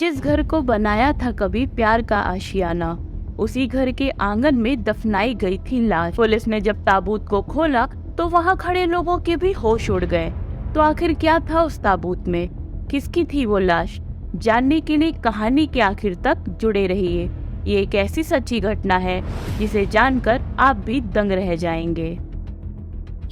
जिस घर को बनाया था कभी प्यार का आशियाना, उसी घर के आंगन में दफनाई गई थी लाश। पुलिस ने जब ताबूत को खोला तो वहां खड़े लोगों के भी होश उड़ गए। तो आखिर क्या था उस ताबूत में, किसकी थी वो लाश? जानने के लिए कहानी के आखिर तक जुड़े रहिए। ये एक ऐसी सच्ची घटना है जिसे जानकर आप भी दंग रह जाएंगे।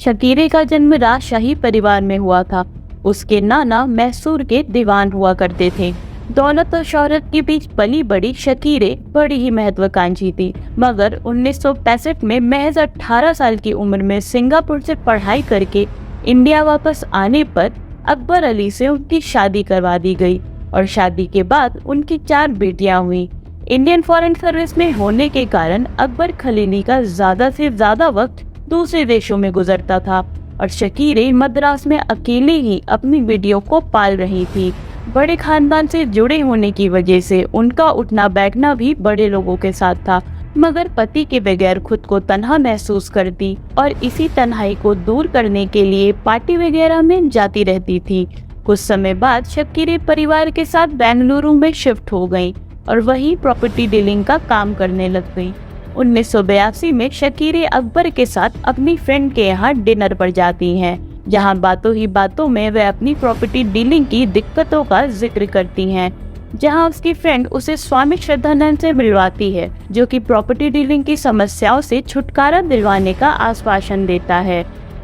शकीरे का जन्म राजशाही परिवार में हुआ था। उसके नाना मैसूर के दीवान हुआ करते थे। दौलत और शौहरत के बीच पली बड़ी शकीरे बड़ी ही महत्वाकांक्षी थी, मगर 1965 में महज 18 साल की उम्र में सिंगापुर से पढ़ाई करके इंडिया वापस आने पर अकबर अली से उनकी शादी करवा दी गई और शादी के बाद उनकी 4 बेटियां हुई। इंडियन फॉरेन सर्विस में होने के कारण अकबर खलीली का ज्यादा से ज्यादा वक्त दूसरे देशों में गुजरता था और शकीरे मद्रास में अकेले ही अपनी बेटियों को पाल रही थी। बड़े खानदान से जुड़े होने की वजह से उनका उठना बैठना भी बड़े लोगों के साथ था, मगर पति के बगैर खुद को तन्हा महसूस करती और इसी तन्हाई को दूर करने के लिए पार्टी वगैरह में जाती रहती थी। कुछ समय बाद शकीरे परिवार के साथ बेंगलुरु में शिफ्ट हो गई और वही प्रॉपर्टी डीलिंग का काम करने लग गई। 1982 में शकीरे अकबर के साथ अपनी फ्रेंड के यहाँ डिनर पर जाती हैं, जहाँ बातों ही बातों में वह अपनी प्रॉपर्टी डीलिंग की दिक्कतों का जिक्र करती हैं, जहाँ उसकी फ्रेंड उसे स्वामी श्रद्धानंद से मिलवाती है, जो कि प्रॉपर्टी डीलिंग की समस्याओं से छुटकारा दिलवाने का आश्वासन देता है।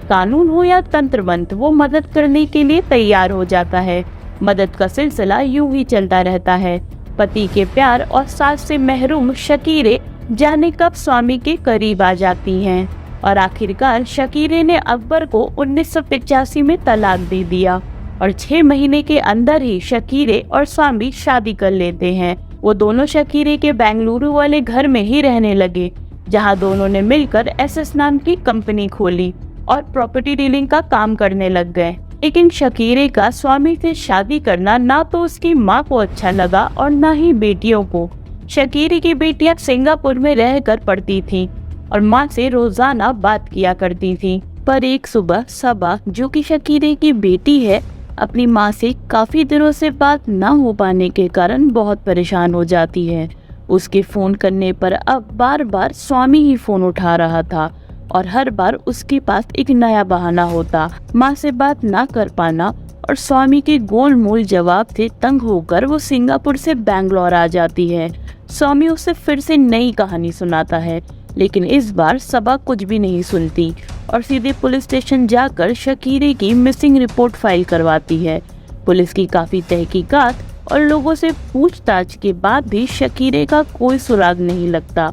कानून हो या तंत्रबंध, वो मदद करने के लिए तैयार हो जाता है। मदद का सिलसिला यूं ही चलता रहता है। पति के प्यार और सास से महरूम शकीरे जाने कब स्वामी के करीब आ जाती हैं और आखिरकार शकीरे ने अकबर को 1985 में तलाक दे दिया और 6 महीने के अंदर ही शकीरे और स्वामी शादी कर लेते हैं। वो दोनों शकीरे के बेंगलुरु वाले घर में ही रहने लगे, जहां दोनों ने मिलकर एसएस नाम की कंपनी खोली और प्रॉपर्टी डीलिंग का काम करने लग गए। लेकिन शकीरे का स्वामी से शादी करना ना तो उसकी माँ को अच्छा लगा और ना ही बेटियों को। शकीरे की बेटियां सिंगापुर में रहकर पढ़ती थीं और माँ से रोजाना बात किया करती थीं। पर एक सुबह सबा, जो कि शकीरे की बेटी है, अपनी माँ से काफी दिनों से बात न हो पाने के कारण बहुत परेशान हो जाती है। उसके फोन करने पर अब बार बार स्वामी ही फोन उठा रहा था और हर बार उसके पास एक नया बहाना होता। माँ से बात ना कर पाना और स्वामी के गोलमोल जवाब से तंग होकर वो सिंगापुर से बैंगलोर आ जाती है। स्वामी उसे फिर से नई कहानी सुनाता है, लेकिन इस बार सबा कुछ भी नहीं सुनती और सीधे पुलिस स्टेशन जाकर शकीरे की मिसिंग रिपोर्ट फाइल करवाती है। पुलिस की काफी तहकीकात और लोगों से पूछताछ के बाद भी शकीरे का कोई सुराग नहीं लगता।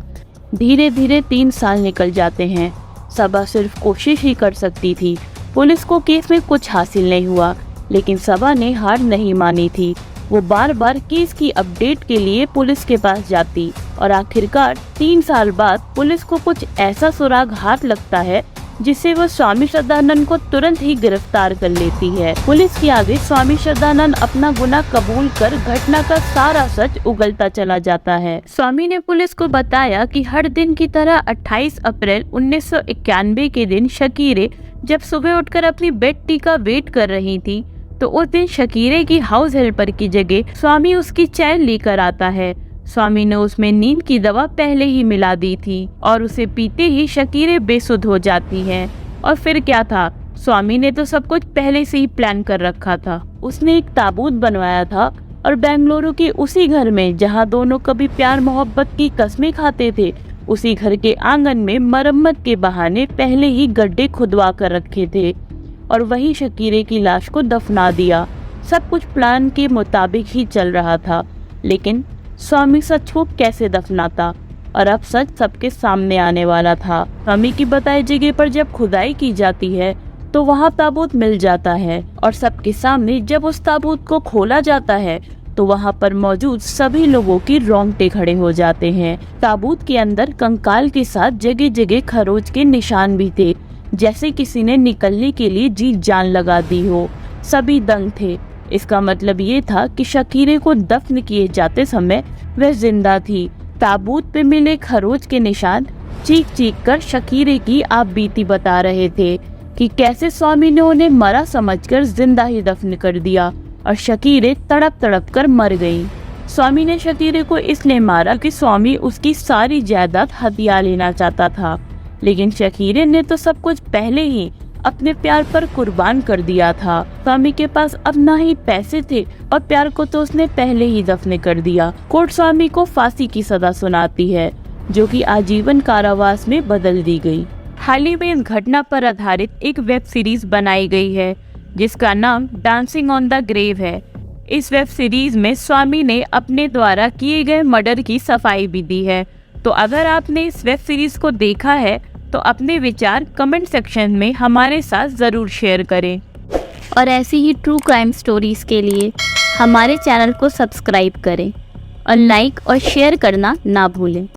धीरे धीरे 3 साल निकल जाते हैं। सबा सिर्फ कोशिश ही कर सकती थी। पुलिस को केस में कुछ हासिल नहीं हुआ, लेकिन सबा ने हार नहीं मानी थी। वो बार बार केस की अपडेट के लिए पुलिस के पास जाती और आखिरकार 3 साल बाद पुलिस को कुछ ऐसा सुराग हाथ लगता है जिससे वो स्वामी श्रद्धानंद को तुरंत ही गिरफ्तार कर लेती है। पुलिस के आगे स्वामी श्रद्धानंद अपना गुनाह कबूल कर घटना का सारा सच उगलता चला जाता है। स्वामी ने पुलिस को बताया कि हर दिन की तरह 28 अप्रैल 1991 के दिन शकीरे जब सुबह उठकर अपनी बेटी का वेट कर रही थी, तो उस दिन शकीरे की हाउस हेल्पर की जगह स्वामी उसकी चैन लेकर आता है। स्वामी ने उसमें नींद की दवा पहले ही मिला दी थी और उसे पीते ही शकीरे बेसुध हो जाती है। और फिर क्या था, स्वामी ने तो सब कुछ पहले से ही प्लान कर रखा था। उसने एक ताबूत बनवाया था और बेंगलुरु के उसी घर में जहां दोनों कभी प्यार मोहब्बत की कस्में खाते थे, उसी घर के आंगन में मरम्मत के बहाने पहले ही गड्ढे खुदवा कर रखे थे और वही शकीरे की लाश को दफना दिया। सब कुछ प्लान के मुताबिक ही चल रहा था, लेकिन स्वामी सच को कैसे दफनाता? और अब सच सबके सामने आने वाला था। स्वामी की बताई जगह पर जब खुदाई की जाती है तो वहाँ ताबूत मिल जाता है और सबके सामने जब उस ताबूत को खोला जाता है तो वहाँ पर मौजूद सभी लोगों की रोंगटे खड़े हो जाते हैं। ताबूत के अंदर कंकाल के साथ जगह जगह खरोच के निशान भी थे, जैसे किसी ने निकलने के लिए जी जान लगा दी हो। सभी दंग थे। इसका मतलब ये था कि शकीरे को दफन किए जाते समय वह जिंदा थी। ताबूत पे मिले खरोच के निशान चीख चीख कर शकीरे की आप बीती बता रहे थे कि कैसे स्वामी ने उन्हें मरा समझकर जिंदा ही दफन कर दिया और शकीरे तड़प तड़प कर मर गई। स्वामी ने शकीरे को इसलिए मारा कि स्वामी उसकी सारी जायदाद हथिया लेना चाहता था, लेकिन शकीरे ने तो सब कुछ पहले ही अपने प्यार पर कुर्बान कर दिया था। स्वामी के पास अब ना ही पैसे थे और प्यार को तो उसने पहले ही दफन कर दिया। कोर्ट स्वामी को फांसी की सजा सुनाती है, जो कि आजीवन कारावास में बदल दी गई। हाल ही में इस घटना पर आधारित एक वेब सीरीज बनाई गई है जिसका नाम डांसिंग ऑन द ग्रेव है। इस वेब सीरीज में स्वामी ने अपने द्वारा किए गए मर्डर की सफाई भी दी है। तो अगर आपने इस वेब सीरीज को देखा है तो अपने विचार कमेंट सेक्शन में हमारे साथ ज़रूर शेयर करें। और ऐसी ही ट्रू क्राइम स्टोरीज के लिए हमारे चैनल को सब्सक्राइब करें और लाइक और शेयर करना ना भूलें।